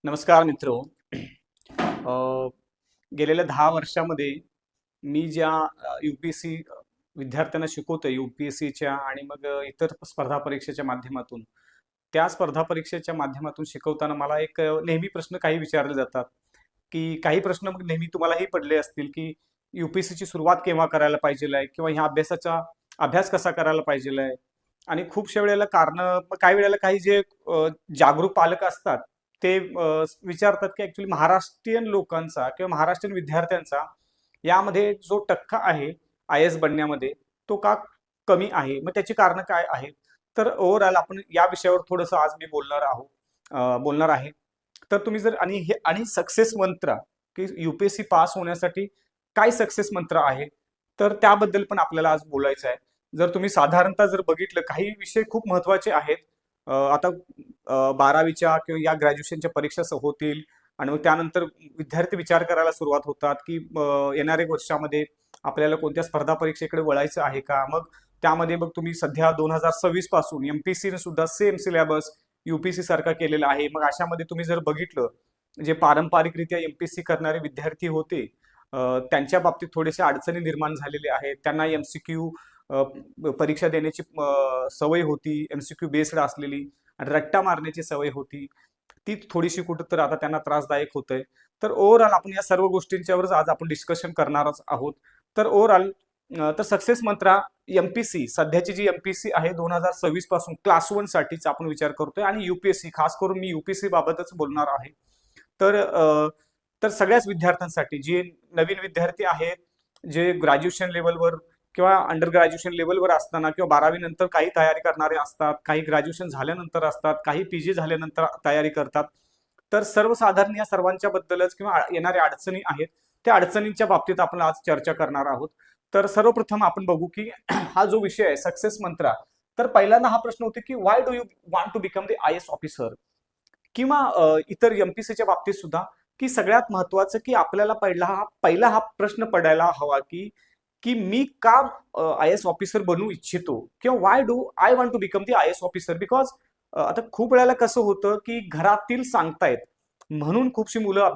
नमस्कार मित्रो. अ, गेलेल्या 10 वर्षामध्ये मी ज्या UPSC विद्यार्थ्यांना शिकवतोय UPSCच्या आणि मग इतर स्पर्धा परीक्षेच्या माध्यमातून, त्या स्पर्धा परीक्षेच्या माध्यमातून शिकवताना मला एक नेहमी प्रश्न काही विचारले जातात, की काही प्रश्न मग नेहमी तुम्हालाही पडले असतील, की UPSCची सुरुवात केव्हा करायला पाहिजेल किंवा ह्या अभ्यासाचा अभ्यास कसा करायला पाहिजेल आहे? आणि खूपशा वेळेला कारणं काही वेळेला काही जे जागरूक पालक असतात, ते विचारतात की ॲक्चुअली महाराष्ट्रीयन लोकांचा किंवा महाराष्ट्रीयन विद्यार्थ्यांचा यामध्ये जो टक्का आहे IAS बनण्यामध्ये, तो का कमी आहे? मग त्याची कारणं काय आहेत? तर ओव्हरऑल आपण या विषयावर थोडंसं आज मी बोलणार आहे. तर तुम्ही जर आणि सक्सेस मंत्र की UPSC पास होण्यासाठी काय सक्सेस मंत्र आहे? तर त्याबद्दल पण आपल्याला आज बोलायचं आहे. जर तुम्ही साधारणतः जर बघितलं, काही विषय खूप महत्त्वाचे आहेत. आता 12वीच्या किंवा या ग्रॅज्युएशनच्या परीक्षा होतील आणि मग त्यानंतर विद्यार्थी विचार करायला सुरुवात होतात, की येणाऱ्या वर्षामध्ये आपल्याला कोणत्या स्पर्धा परीक्षेकडे वळायचं आहे का? मग त्यामध्ये मग तुम्ही सध्या 2026 पासून MPSCने सुद्धा सेम सिलेबस UPSC सारखा केलेला आहे. मग अशामध्ये तुम्ही जर बघितलं, जे पारंपरिकरित्या MPSC करणारे विद्यार्थी होते, त्यांच्या बाबतीत थोडेसे अडचणी निर्माण झालेले आहेत. त्यांना MCQ परीक्षा देण्याची सवय होती, MCQ बेस्ड असलेली आणि रट्टा मारण्याची सवय होती. ती थोडीशी कुठेतरी आता त्यांना त्रासदायक होतंय. तर ओव्हरऑल आपण या सर्व गोष्टींच्यावरच आज आपण डिस्कशन करणारच आहोत. तर ओव्हरऑल तर सक्सेस मंत्रा MPSC सध्याची जी MPSC आहे 2026 पासून क्लास 1 साठीच आपण विचार करतोय आणि UPSC खास करून मी UPSC बाबतच बोलणार आहे. तर तर सगळ्याच विद्यार्थ्यांसाठी जे नवीन विद्यार्थी आहेत, जे ग्रॅज्युएशन लेव्हलवर किंवा अंडर ग्रॅज्युएशन लेव्हलवर असताना किंवा 12वी नंतर काही तयारी करणारे असतात, काही ग्रॅज्युएशन झाल्यानंतर असतात, काही PG झाल्यानंतर तयारी करतात. तर सर्वसाधारण या सर्वांच्या बद्दलच किंवा येणाऱ्या अडचणी आहेत, त्या अडचणींच्या बाबतीत आपण आज चर्चा करणार आहोत. तर सर्वप्रथम आपण बघू की हा जो विषय आहे सक्सेस मंत्रा, तर पहिल्यांदा हा प्रश्न होतो की why do you want to become the IAS officer? किंवा इतर MPSCच्या बाबतीत सुद्धा, की सगळ्यात महत्त्वाचं की आपल्याला पहिला हा प्रश्न पडायला हवा, की की मी का IAS ऑफिसर बनू इच्छितो किंवा why do I want to become the IAS officer? Because आता खूप वेळेला कसं होतं, की घरातील सांगतायत म्हणून खूपशी मुलं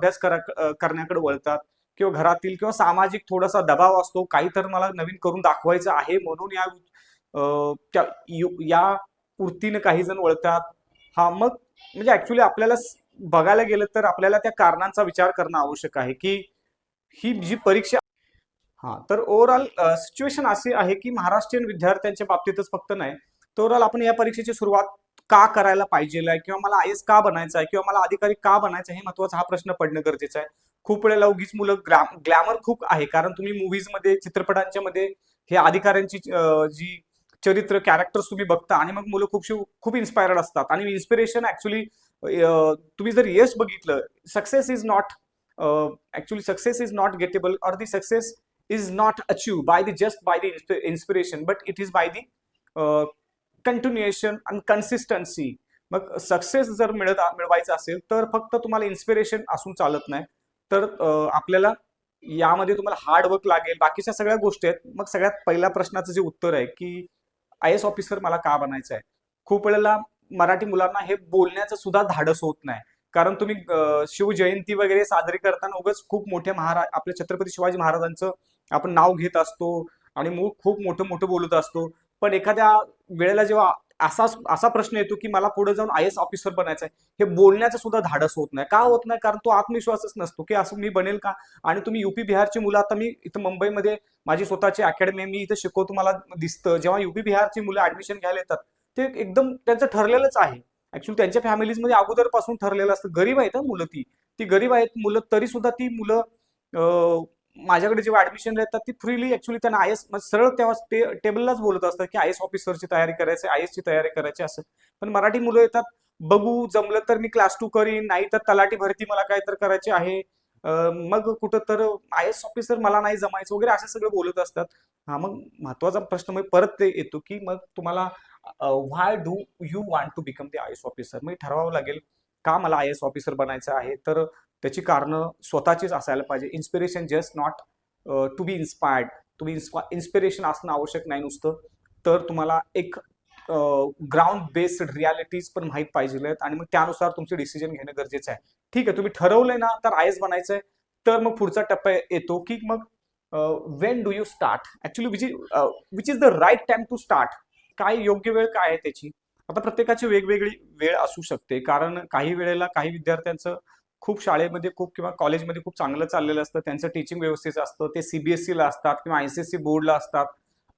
करण्याकडे वळतात किंवा घरातील किंवा सामाजिक थोडासा दबाव असतो, काही तर मला नवीन करून दाखवायचं आहे म्हणून या वृत्तीने काही जण वळतात. हा मग म्हणजे ऍक्च्युली आपल्याला बघायला गेलं तर आपल्याला त्या कारणांचा विचार करणं आवश्यक आहे, की ही जी परीक्षा हां, तर ओव्हरऑल सिच्युएशन अशी आहे, की महाराष्ट्रीयन विद्यार्थ्यांच्या बाबतीतच फक्त नाही, तर ओव्हरऑल आपण या परीक्षेची सुरुवात का करायला पाहिजेल आहे किंवा मला IAS का बनायचं आहे किंवा मला अधिकारी का बनायचं आहे, हे महत्त्वाचा हा प्रश्न पडणं गरजेचं आहे. खूप वेळेला उगीच मुलं ग्लॅमर खूप आहे, कारण तुम्ही मूव्हीजमध्ये, चित्रपटांच्या मध्ये हे अधिकाऱ्यांची जी चरित्र, कॅरेक्टर्स तुम्ही बघता आणि मग मुलं खूप इन्स्पायर्ड असतात आणि इन्स्पिरेशन ॲक्चुअली तुम्ही जर यश बघितलं, success is not success is not gettable or the success is not achieved by the inspiration, but it is by the continuation and consistency. मग सक्सेस जर मिळवायचा असेल तर फक्त तुम्हाला इन्स्पिरेशन असून चालत नाही, तर आपल्याला यामध्ये तुम्हाला हार्ड वर्क लागेल, बाकीच्या सगळ्या गोष्टी आहेत. मग सगळ्यात पहिल्या प्रश्नाचं जे उत्तर आहे की IAS ऑफिसर मला का बनायचं आहे, खूप वेळेला मराठी मुलांना हे बोलण्याचं सुद्धा धाडस होत नाही. कारण तुम्ही शिवजयंती वगैरे साजरी करताना उगाच खूप मोठ्या आपल्या छत्रपती शिवाजी महाराजांचं आपण नाव घेत असतो आणि खूप मोठं मोठं बोलत असतो. पण एखाद्या वेळेला जेव्हा असा प्रश्न येतो की मला पुढे जाऊन IAS ऑफिसर बनायचं आहे, हे बोलण्याचं सुद्धा धाडस होत नाही. का होत नाही? कारण तो आत्मविश्वासच नसतो की असं मी बनेल का? आणि तुम्ही UP बिहारची मुलं, आता मी इथं मुंबईमध्ये माझी स्वतःची अकॅडमी, मी इथं शिकवतो, मला दिसतं जेव्हा UP बिहारची मुलं ऍडमिशन घ्यायला येतात, ते एकदम त्यांचं ठरलेलंच आहे. ऍक्च्युली त्यांच्या फॅमिलीजमध्ये अगोदरपासून ठरलेलं असतं. गरीब आहेत मुलं, ती गरीब आहेत मुलं, तरी सुद्धा ती मुलं माझ्याकडे जेव्हा ऍडमिशन येतात ती फ्रीली ऍक्च्युली त्यांना IAS सरळ तेव्हा ते टेबललाच बोलत असतात की IAS ऑफिसरची तयारी करायची, IAS ची तयारी करायची असं. पण मराठी मुलं येतात, बघू जमलं तर मी क्लास 2 करीन, नाही तर तलाठी भरती मला काय तर करायची आहे, मग कुठं तर IAS ऑफिसर मला नाही जमायचं वगैरे असं सगळं बोलत असतात. हा, मग महत्वाचा प्रश्न मग परत ते येतो की मग तुम्हाला why do you want to become the IAS officer? मग ठरवावं लागेल का मला IAS ऑफिसर बनायचं आहे. तर त्याची कारणं स्वतःचीच असायला पाहिजे. Inspiration just not to be inspired. तुम्ही इन्स्पिरेशन असणं आवश्यक नाही नुसतं, तर तुम्हाला एक ग्राउंड बेस्ड रियालिटीज पण माहीत पाहिजे आणि मग त्यानुसार तुमचे डिसिजन घेणं गरजेचं आहे. ठीक आहे, तुम्ही ठरवलंय ना तर आय एस बनायचंय, तर मग पुढचा टप्पा येतो की मग when do you start actually, which is the right time to start. काय योग्य वेळ काय आहे त्याची. आता प्रत्येकाची वेगवेगळी वेळ असू शकते, कारण काही वेळेला काही विद्यार्थ्यांचं खूप शाळेमध्ये खूप किंवा कॉलेजमध्ये खूप चांगलं चाललेलं असतं, त्यांचं टीचिंग व्यवस्थेचं असतं, ते सीबीएसई ला असतात किंवा आयसीएसई बोर्डला असतात.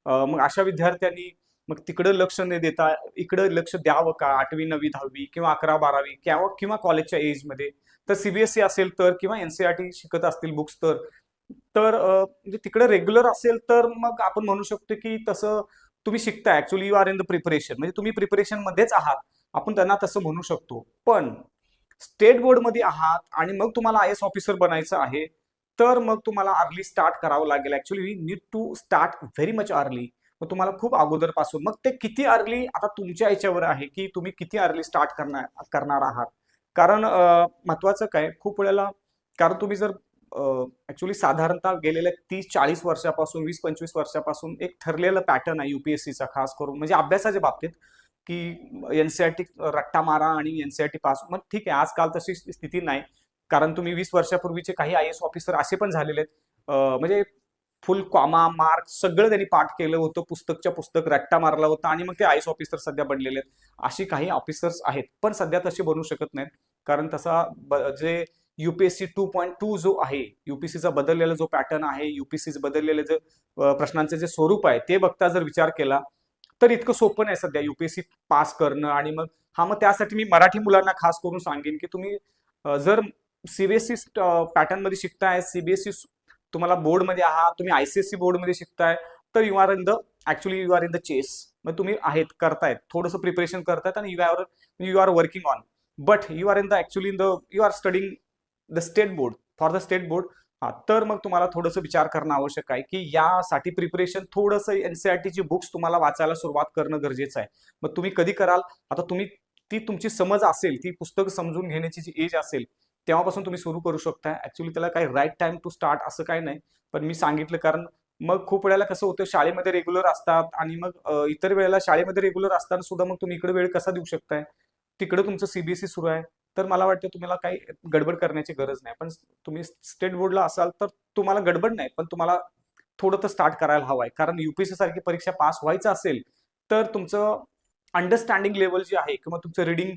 मग अशा विद्यार्थ्यांनी मग तिकडं लक्ष न देता इकडं लक्ष द्यावं का 8वी 9वी 10वी किंवा 11 12वी किंवा कॉलेजच्या एजमध्ये. तर सीबीएसई असेल तर किंवा एनसीईआरटी शिकत असतील बुक्स तर तर म्हणजे तिकडे रेग्युलर असेल तर मग आपण म्हणू शकतो की तसं तुम्ही शिकताय, actually you are in the preparation, म्हणजे तुम्ही प्रिपरेशन मध्येच आहात, आपण त्यांना तसं म्हणू शकतो. पण स्टेट बोर्डमध्ये आहात आणि मग तुम्हाला आय एस ऑफिसर बनायचं आहे, तर मग तुम्हाला अर्ली स्टार्ट करावं लागेल. Actually we need to start very much early. मग तुम्हाला खूप अगोदरपासून, मग ते किती अर्ली आता तुमच्या याच्यावर आहे की तुम्ही किती अर्ली स्टार्ट करणार आहात. कारण महत्वाचं काय खूप वेळेला, कारण तुम्ही जर ऍक्च्युली साधारणतः गेलेल्या 30-40 वर्षापासून 20-25 वर्षापासून एक ठरलेलं पॅटर्न आहे युपीएससीचा, खास करून म्हणजे अभ्यासाच्या बाबतीत, की एनसीईआरटी रट्टा मारा आणि एनसीईआरटी पास. मग ठीक आहे, आजकाल तशी स्थिती नाही, कारण तुम्ही 20 वर्षापूर्वीचे काही आय एस ऑफिसर असे पण झालेले आहेत, म्हणजे फुल कॉमा मार्क सगळं त्यांनी पाठ केलं होतं, पुस्तकच्या पुस्तक रट्टा मारला होता आणि मग ते आय एस ऑफिसर सध्या बनलेले आहेत. अशी काही ऑफिसर्स आहेत, पण सध्या तसे बनू शकत नाहीत, कारण तसा जे युपीएससी 2.2 जो आहे, युपीसीचा बदललेला जो पॅटर्न आहे, युपीसी बदललेले जे प्रश्नांचे जे स्वरूप आहे ते बघता जर विचार केला तर इतकं सोपं नाही सध्या युपीएससी पास करणं. आणि मग मग त्यासाठी मी मराठी मुलांना खास करून सांगेन की तुम्ही जर सीबीएसई पॅटर्न मध्ये शिकताय, सीबीएसई तुम्हाला बोर्डमध्ये आहात, तुम्ही आयसीएससी बोर्डमध्ये शिकताय, तर you are in the actually you are in the chess. मग तुम्ही आहेत, करतायत, थोडंसं प्रिपरेशन करतायत आणि you are working on, but you are in the actually in the you are studying the state board, for the state board. हा, तर मग तुम्हाला थोडंसं विचार करणं आवश्यक आहे की यासाठी प्रिपरेशन थोडंसं एनसीईआरटीची बुक्स तुम्हाला वाचायला सुरुवात करणं गरजेचं आहे. मग तुम्ही कधी कराल, आता तुम्ही ती तुमची समज असेल, ती पुस्तक समजून घेण्याची जी एज असेल तेव्हापासून तुम्ही सुरू करू शकता. ऍक्च्युली त्याला काही राईट टाइम टू स्टार्ट असं काही नाही, पण मी सांगितलं कारण मग खूप वेळेला कसं होतं, शाळेमध्ये रेग्युलर असतात आणि मग इतर वेळेला शाळेमध्ये रेग्युलर असताना सुद्धा मग तुम्ही इकडे वेळ कसा देऊ शकताय, तिकडे तुमचं सीबीएसई सुरू आहे, तर मला वाटतं तुम्हाला काही गडबड करण्याची गरज नाही. पण तुम्ही स्टेट बोर्डला असाल तर तुम्हाला गडबड नाही, पण तुम्हाला थोडं तर स्टार्ट करायला हवं आहे, कारण युपीएससी सारखी परीक्षा पास व्हायचं असेल तर तुमचं अंडरस्टँडिंग लेवल जी आहे किंवा तुमचं रिडिंग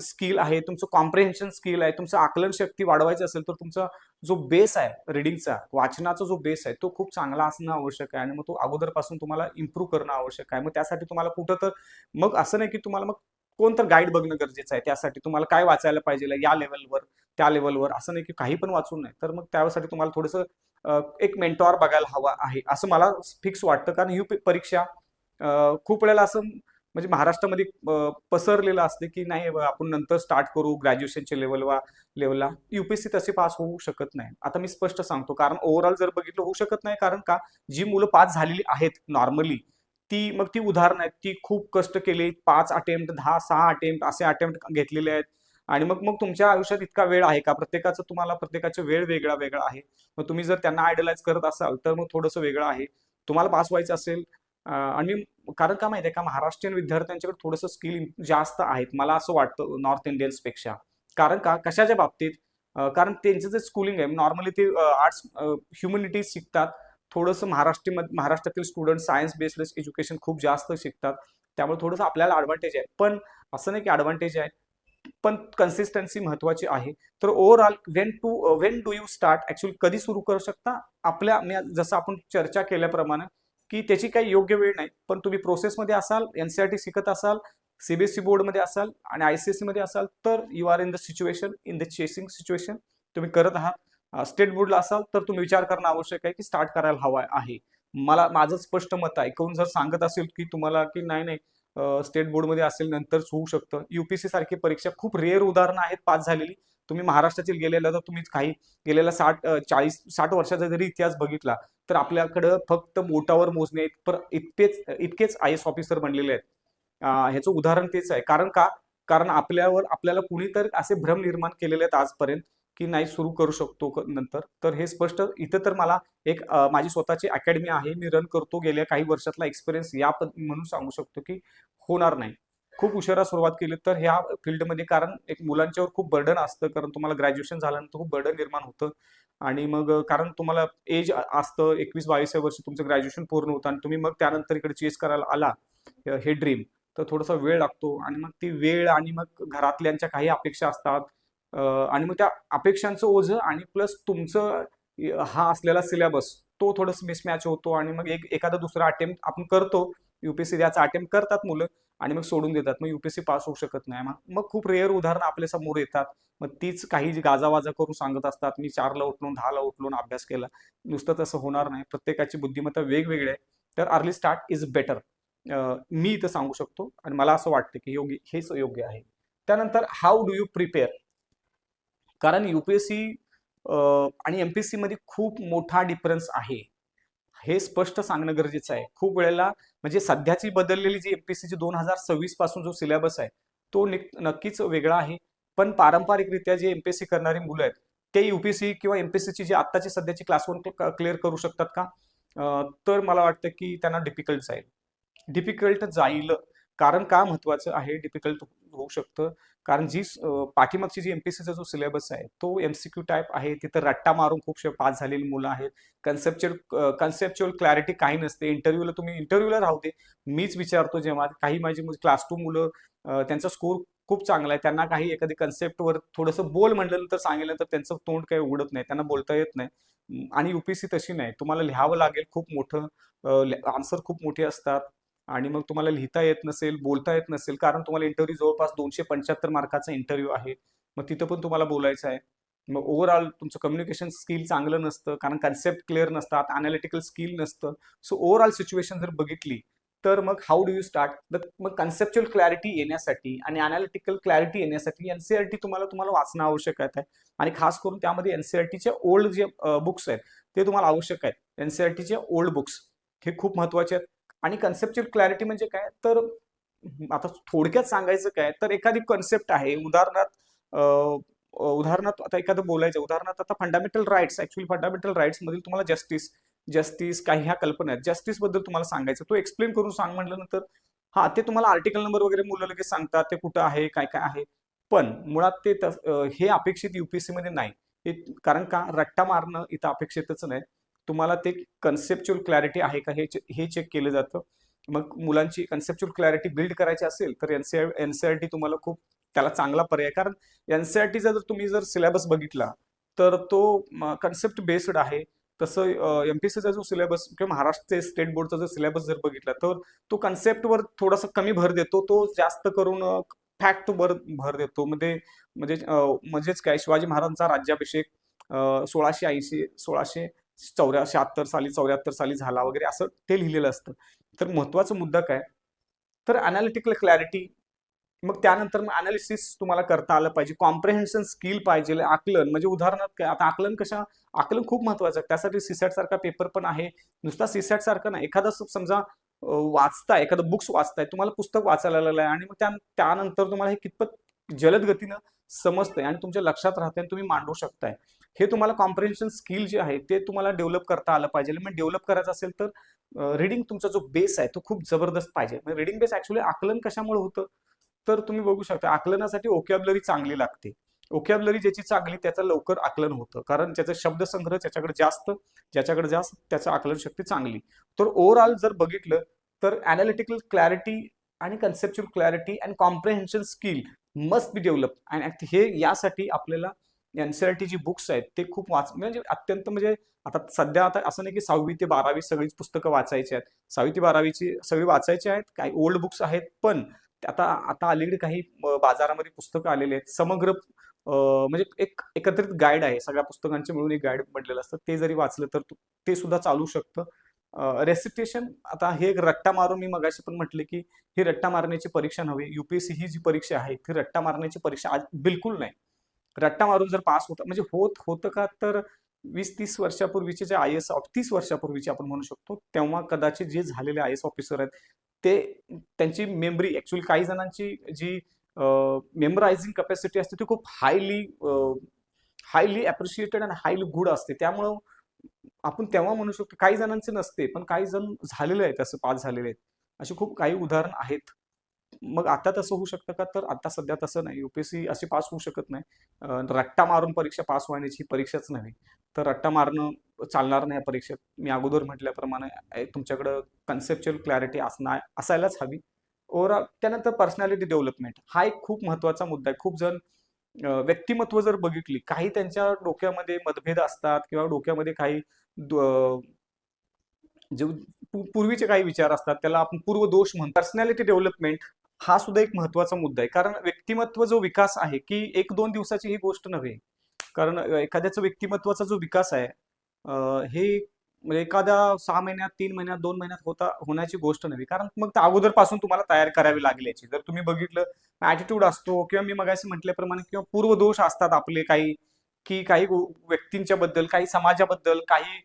स्किल आहे, तुमचं कॉम्प्रिहेन्शन स्किल आहे, तुमचं आकलन शक्ती वाढवायची असेल तर तुमचा जो बेस आहे रिडिंगचा, वाचनाचा जो बेस आहे तो खूप चांगला असणं आवश्यक आहे आणि मग तो अगोदरपासून तुम्हाला इम्प्रूव्ह करणं आवश्यक आहे. मग त्यासाठी तुम्हाला कुठं तर, मग असं नाही की तुम्हाला मग कोणतं गाईड बघणं गरजेचं आहे, त्यासाठी तुम्हाला काय वाचायला पाहिजे या लेवलवर त्या लेवलवर, असं नाही की काही पण वाचून नाही, तर मग त्यासाठी तुम्हाला थोडंसं एक मेंटॉर बघायला हवा आहे असं मला फिक्स वाटतं. कारण ही परीक्षा खूप वेळेला असं म्हणजे महाराष्ट्रामध्ये पसरलेलं असते की नाही आपण नंतर स्टार्ट करू ग्रॅज्युएशनच्या लेवलला, युपीएससी तसे पास होऊ शकत नाही. आता मी स्पष्ट सांगतो, कारण ओव्हरऑल जर बघितलं होऊ शकत नाही, कारण का जी मुलं पास झालेली आहेत नॉर्मली, ती उदाहरण आहेत, ती खूप कष्ट केले, 5 अटेम्प्ट 10-6 अटेम्प्ट असे अटेम्प्ट घेतलेले आहेत. आणि मग तुमच्या आयुष्यात इतका वेळ आहे का, प्रत्येकाचा वेळ वेगळा वेगळा आहे. मग तुम्ही जर त्यांना आयडलाइज करत असाल तर मग थोडंसं वेगळं आहे. तुम्हाला पास व्हायचं असेल आणि कारण का माहितीये का, महाराष्ट्रीयन विद्यार्थ्यांच्याकडे थोडंसं स्किल जास्त आहेत मला असं वाटतं नॉर्थ इंडियन्स पेक्षा. कारण का, कशाच्या बाबतीत, कारण त्यांचं जे स्कूलिंग आहे नॉर्मली ते आर्ट्स ह्युमॅनिटीज शिकतात. थोडंसं महाराष्ट्रातील स्टुडंट सायन्स बेस्ड एज्युकेशन खूप जास्त शिकतात, त्यामुळे थोडंसं आपल्याला ॲडव्हान्टेज आहे. पण असं नाही की ॲडव्हान्टेज आहे, पण कन्सिस्टन्सी महत्वाची आहे. तर overall Wien do you start, actually कधी सुरू करू शकता, जसं आपण चर्चा केल्याप्रमाणे की त्याची काही योग्य वेळ नाही, पण तुम्ही प्रोसेसमध्ये असाल, एनसीईआरटी शिकत असाल, सीबीएसई बोर्डमध्ये असाल आणि आयसीएसई मध्ये असाल, तर you are in the situation, in the chasing situation तुम्ही करत आहात. स्टेट बोर्डला असाल तर तुम्ही विचार करणं आवश्यक आहे की स्टार्ट करायला हवा आहे. माझं स्पष्ट मत आहे. कोण जर सांगत असेल की तुम्हाला की नाही नाही स्टेट बोर्डमध्ये असेल नंतर होऊ शकतं, युपीएससी सारखी परीक्षा खूप रेअर उदाहरणं आहेत पास झालेली. तुम्ही महाराष्ट्रातील गेलेला तर तुम्ही काही गेलेला 60 वर्षाचा जरी इतिहास बघितला तर आपल्याकडं फक्त बोटावर मोजणे इतकेच आय एस ऑफिसर बनलेले आहेत. ह्याचं उदाहरण तेच आहे. कारण का, कारण आपल्याला कुणीतरी असे भ्रम निर्माण केलेले आहेत आजपर्यंत की नाही सुरू करू शकतो नंतर. तर हे स्पष्ट इथं तर मला एक माझी स्वतःची अकॅडमी आहे, मी रन करतो, गेल्या काही वर्षातला एक्सपिरियन्स म्हणून सांगू शकतो की होणार नाही. खूप उशिरा सुरुवात केली तर ह्या फील्डमध्ये, कारण एक मुलांच्यावर खूप बर्डन असतं, कारण तुम्हाला ग्रॅज्युएशन झाल्यानंतर खूप बर्डन निर्माण होतं. आणि मग कारण तुम्हाला एज असतं 21-22 वर्ष तुमचं ग्रॅज्युएशन पूर्ण होतं आणि तुम्ही मग त्यानंतर इकडे चेस करायला आला हे ड्रीम, तर थोडासा वेळ लागतो. आणि मग ती वेळ आणि मग घरातल्यांच्या काही अपेक्षा असतात, आणि मग त्या अपेक्षांचं ओझं आणि प्लस तुमचं हा असलेला सिलेबस, तो थोडंसं मिसमॅच होतो. आणि मग एखादा दुसरा अटेम्प्ट आपण करतो, युपीएससी द्यायचा अटेम्प्ट करतात मुलं आणि मग सोडून देतात, मग युपीएससी पास होऊ शकत नाही. मग खूप रेअर उदाहरणं आपल्या समोर येतात. मग तीच काही जी गाजावाजा करून सांगत असतात, मी 4ला उठलो 10ला उठलो अभ्यास केला. नुसतं तसं होणार नाही, प्रत्येकाची बुद्धिमत्ता वेगवेगळी आहे. तर अर्ली स्टार्ट इज बेटर, मी इथं सांगू शकतो आणि मला असं वाटतं की हेच योग्य आहे. त्यानंतर हाऊ डू यू प्रिपेअर, कारण युपीएससी आणि एमपीएससी मध्ये खूप मोठा डिफरन्स आहे, हे स्पष्ट सांगणं गरजेचं आहे. खूप वेळेला म्हणजे सध्याची बदललेली जी एमपीएससीची 2026 पासून जो सिलेबस आहे, तो नक्कीच वेगळा आहे. पण पारंपरिकरित्या जे एमपीएससी करणारी मुलं आहेत, ते युपीएससी किंवा एमपीएससीची जी आत्ताची सध्याची क्लास 1 क्लिअर करू शकतात का? तर मला वाटतं की त्यांना डिफिकल्ट जाईल. डिफिकल्ट जाईल. कारण का महत्वाचं आहे डिफिकल्ट होऊ शकतं? कारण पाठीमागची जी एमपीएससीचा जो सिलेबस आहे, तो एमसीक्यू टाईप आहे. तिथं रट्टा मारून खूपशे पास झालेली मुलं आहेत. कन्सेप्च्युअल क्लॅरिटी काही नसते. इंटरव्ह्यूला राहू दे. मीच विचारतो जेव्हा काही माझी क्लास 2 मुलं, त्यांचा स्कोर खूप चांगला आहे. त्यांना काही एखादी कन्सेप्टवर थोडंसं बोल म्हटलं तर सांगितलं तर त्यांचं तोंड काही उघडत नाही. त्यांना बोलता येत नाही. आणि युपीएससी तशी नाही. तुम्हाला लिहावं लागेल खूप मोठं, आन्सर खूप मोठे असतात. आणि मग तुम्हाला लिहिता येत नसेल, बोलता येत नसेल, कारण तुम्हाला इंटरव्ह्यू जवळपास 275 मार्काचा इंटरव्ह्यू आहे. मग तिथं पण तुम्हाला बोलायचं आहे. मग ओव्हरऑल तुमचं कम्युनिकेशन स्किल चांगलं नसतं, कारण कन्सेप्ट क्लिअर नसतात, अनालिटिकल स्किल नसतं. सो ओव्हरऑल सिच्युएशन जर बघितली, तर मग हाऊ डू यू स्टार्ट? मग कन्सेप्च्युअल क्लॅरिटी येण्यासाठी आणि अनालिटिकल क्लॅरिटी येण्यासाठी एनसीईआरटी तुम्हाला वाचणं आवश्यक आहे. आणि खास करून त्यामध्ये एनसीईआरटीचे ओल्ड जे बुक्स आहेत, ते तुम्हाला आवश्यक आहेत. एनसीईआरटीचे ओल्ड बुक्स हे खूप महत्वाचे आहेत. आणि कन्सेप्च्युअल क्लॅरिटी म्हणजे काय, तर आता थोडक्यात सांगायचं काय, तर एखादी कन्सेप्ट आहे, उदाहरणार्थ आता एखादं बोलायचं, उदाहरणार्थ आता fundamental rights, actually fundamental rights मधील तुम्हाला जस्टिस जस्टिस काही ह्या कल्पना आहेत, जस्टिस बद्दल तुम्हाला सांगायचं, तो एक्सप्लेन करून सांग म्हटल्यानंतर हा ते तुम्हाला आर्टिकल नंबर वगैरे मुलं लगेच सांगतात, ते कुठं आहे काय काय आहे. पण मुळात हे अपेक्षित युपीएससी मध्ये नाही. कारण का रट्टा मारणं इथं अपेक्षितच नाही. तुम्हाला ते कन्सेप्च्युअल क्लॅरिटी आहे का हे चेक केलं जातं. मग मुलांची कन्सेप्च्युअल क्लॅरिटी बिल्ड करायची असेल तर एनसीईआरटी तुम्हाला खूप त्याला चांगला पर्याय, कारण एनसीईआरटीचा जर सिलेबस बघितला तर तो कन्सेप्ट बेस्ड आहे. तसं एमपीएससीचा जो सिलेबस किंवा महाराष्ट्र स्टेट बोर्डचा जो सिलेबस जर बघितला तर तो कन्सेप्टवर थोडासा कमी भर देतो, तो जास्त करून फॅक्ट भर देतो. म्हणजेच काय, शिवाजी महाराजांचा राज्याभिषेक 1680 1674 साली 74 साली झाला वगैरे असं ते लिहिलेलं असतं. तर महत्वाचा मुद्दा काय, तर अनालिटिकल क्लॅरिटी, मग त्यानंतर मग अनालिसिस तुम्हाला करता आलं पाहिजे, कॉम्प्रिहेन्शन स्किल पाहिजे, आकलन म्हणजे उदाहरणार्थ काय, आता आकलन खूप महत्वाचं आहे. त्यासाठी सीसॅट सारखा पेपर पण आहे. नुसता सीसॅट सारखा नाही, एखादा समजा वाचताय, एखादं बुक्स वाचताय, तुम्हाला पुस्तक वाचायला लागलंय आणि मग त्यानंतर तुम्हाला हे कितपत जलद गतीनं समजतंय आणि तुमच्या लक्षात राहतंय आणि तुम्ही मांडू शकताय. हे तुम्हाला कॉम्प्रिहेन्शन स्किल जे आहे ते तुम्हाला डेव्हलप करता आलं पाहिजे. मग डेव्हलप करायचं असेल तर रीडिंग तुमचा जो बेस आहे तो खूप जबरदस्त पाहिजे. रीडिंग बेस ऍक्च्युली आकलन कशामुळे होतं, तर तुम्ही बघू शकता आकलनासाठी ओकॅब्युलरी चांगली लागते. ओकॅब्युलरी ज्याची चांगली त्याचं लवकर आकलन होतं, कारण त्याचा शब्दसंग्रह ज्याच्याकडे जास्त त्याचं आकलन शक्ती चांगली. तर ओव्हरऑल जर बघितलं तर अनालिटिकल क्लॅरिटी आणि conceptual clarity and comprehension skill must be develop. आणि हे यासाठी आपल्याला एनसीईआरटी जी बुक्स आहेत ते खूप म्हणजे अत्यंत म्हणजे आता असं नाही की 6वी ते 12वी सगळीच पुस्तकं वाचायची आहेत. 6वी ते 12वीची सगळी वाचायची आहेत, काही ओल्ड बुक्स आहेत, पण आता आता अलीकडे काही बाजारामध्ये पुस्तकं आलेले आहेत. समग्र म्हणजे एक एकत्रित गाईड आहे, सगळ्या पुस्तकांचे मिळून एक गाईड बनलेलं असतं. ते जरी वाचलं तर ते सुद्धा चालू शकतं. रेसिटेशन, आता हे एक रट्टा मारून, मी मगाशी पण म्हटले की ही रट्टा मारण्याची परीक्षा नव्हे. युपीएससी ही जी परीक्षा आहे ती रट्टा मारण्याची परीक्षा बिलकुल नाही. रट्टा मारून जर पास होतं म्हणजे होतं का, तर 20-30 वर्षापूर्वीचे जे IAS, 30 वर्षापूर्वीचे आपण म्हणू शकतो, तेव्हा कदाचित जे झालेले IAS ऑफिसर आहेत ते, त्यांची मेमरी ऍक्च्युअली काही जणांची जी मेमरायझिंग कॅपॅसिटी असते ती खूप हायली अप्रिशिएटेड आणि हायली गुड असते. त्यामुळं आपण तेव्हा म्हणू शकतो काही जणांचे नसते, पण काही जण झालेले आहेत, असं पास झालेले आहेत. अशी खूप काही उदाहरण आहेत. मग आता तसं होऊ शकतं का? तर आता सध्या तसं नाही. UPSC अशी पास होऊ शकत नाही. रट्टा मारून परीक्षा पास होण्याची ही परीक्षाच नव्हे. तर रट्टा मारणं चालणार नाही या परीक्षेत. मी अगोदर म्हटल्याप्रमाणे तुमच्याकडं कन्सेप्च्युअल क्लॅरिटी असायलाच हवी. ओव्हरऑल त्यानंतर पर्सनॅलिटी डेव्हलपमेंट हा एक खूप महत्त्वाचा मुद्दा आहे. खूप जण व्यक्तिमत्व जर बघितली, काही त्यांच्या डोक्यामध्ये मतभेद असतात किंवा डोक्यामध्ये काही जे पूर्वीचे काही विचार असतात त्याला आपण पूर्वदोष म्हणतो. पर्सनॅलिटी डेव्हलपमेंट हा सुद्धा एक महत्त्वाचा मुद्दा आहे. कारण व्यक्तिमत्व जो विकास आहे की 1-2 दिवसाची ही गोष्ट नव्हे. कारण एखाद्याचं व्यक्तिमत्वाचा जो विकास आहे हे म्हणजे एखाद्या 6 महिन्यात, 3 महिन्यात, 2 महिन्यात होण्याची गोष्ट नव्हे. कारण मग तर अगोदरपासून तुम्हाला तयार करावी लागली याची. जर तुम्ही बघितलं ॲटिट्यूड असतो किंवा मी मगाशी म्हटल्याप्रमाणे किंवा पूर्वदोष असतात आपले काही, की काही व्यक्तींच्या बद्दल, काही समाजाबद्दल, काही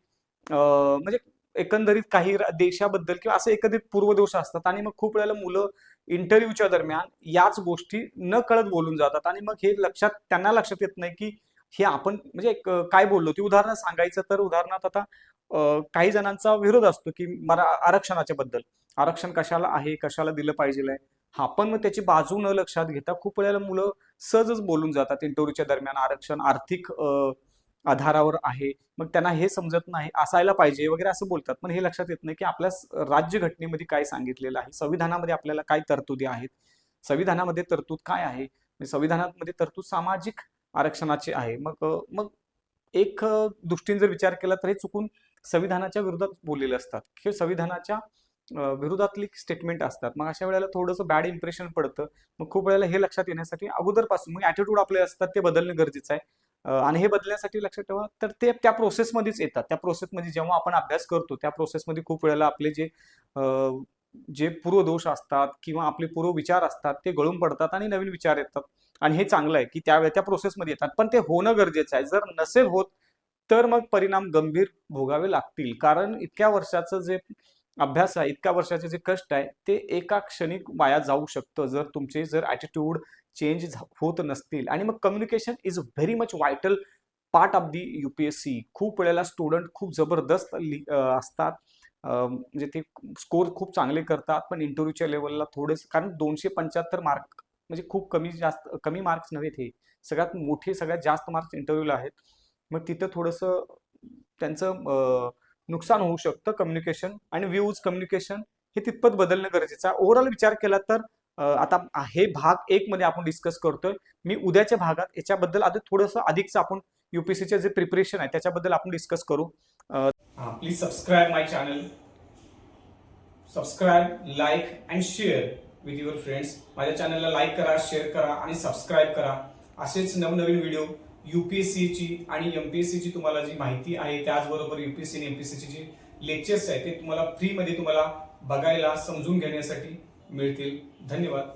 म्हणजे एकंदरीत काही देशाबद्दल किंवा असे एकंदरीत पूर्वदोष असतात आणि मग खूप वेळेला मुलं इंटरव्ह्यूच्या दरम्यान याच गोष्टी न कळत बोलून जातात आणि मग हे त्यांना लक्षात येत नाही की हे आपण म्हणजे काय बोललो ते उदाहरण सांगायचं तर उदाहरणार्थ आता काही जणांचा विरोध असतो की मला आरक्षणाच्या बद्दल आरक्षण कशाला आहे कशाला दिलं पाहिजे हा पण मग त्याची बाजू न लक्षात घेता खूप वेळेला मुलं सहजच बोलून जातात इंटरव्ह्यूच्या दरम्यान आरक्षण आर्थिक आधारावर आहे मग त्यांना हे समजत नाही असायला पाहिजे वगैरे असं बोलतात पण हे लक्षात येत नाही की आपल्या राज्यघटनेमध्ये काय सांगितलेलं आहे संविधानामध्ये आपल्याला काय तरतुदी आहेत संविधानामध्ये तरतूद काय आहे संविधानामध्ये तरतूद सामाजिक आरक्षणाची आहे मग मग एक दृष्टीने जर विचार केला तर हे चुकून संविधानाच्या विरोधात बोललेले असतात किंवा संविधानाच्या विरोधातली स्टेटमेंट असतात मग अशा वेळेला थोडंसं बॅड इम्प्रेशन पडतं मग खूप वेळेला हे लक्षात येण्यासाठी अगोदरपासून मग ॲटिट्यूड आपले असतात ते बदलणे गरजेचं आहे आणि हे बदलण्यासाठी लक्षात ठेवा तर ते त्या प्रोसेसमध्येच येतात त्या प्रोसेसमध्ये जेव्हा आपण अभ्यास करतो त्या प्रोसेसमध्ये खूप वेळेला आपले जे पूर्वदोष असतात किंवा आपले पूर्व विचार असतात ते गळून पडतात आणि नवीन विचार येतात आणि हे चांगलं आहे की त्या प्रोसेसमध्ये येतात पण ते होणं गरजेचं आहे जर नसेल होत तर मग परिणाम गंभीर भोगावे लागतील कारण इतक्या वर्षाचं जे अभ्यास आहे इतक्या वर्षाचे जे कष्ट आहे ते एका क्षणी वाया जाऊ शकतं जर तुमचे ॲटिट्यूड चेंज होत नसतील आणि मग communication is very much vital part of the UPSC खूप वेळेला स्टुडंट खूप जबरदस्त असतात म्हणजे ते स्कोर खूप चांगले करतात पण इंटरव्ह्यूच्या लेवलला थोडेच कारण 275 मार्क म्हणजे खूप कमी मार्क्स नव्हेत हे सगळ्यात मोठे सगळ्यात जास्त मार्क्स इंटरव्ह्यूला आहेत मग तिथं थोडंसं त्यांचं नुकसान होऊ शकतं कम्युनिकेशन आणि व्ह्यूज कम्युनिकेशन हे तितपत बदलणं गरजेचं आहे ओव्हरऑल विचार केला तर आता हे भाग 1 मध्ये आपण डिस्कस करतोय मी उद्याच्या भागात याच्याबद्दल आता थोडंसं अधिकचं आपण UPSCचे जे प्रिपरेशन आहे त्याच्याबद्दल आपण डिस्कस करू please subscribe my channel subscribe like and share with your friends माझ्या चॅनलला लाईक करा शेअर करा आणि सबस्क्राईब करा असेच नवनवीन व्हिडिओ UPSCची आणि MPSCची तुम्हाला जी माहिती आहे त्याचबरोबर UPSC आणि MPSCची जी लेक्चर्स आहेत ते तुम्हाला फ्रीमध्ये तुम्हाला बघायला समजून घेण्यासाठी मिळतील धन्यवाद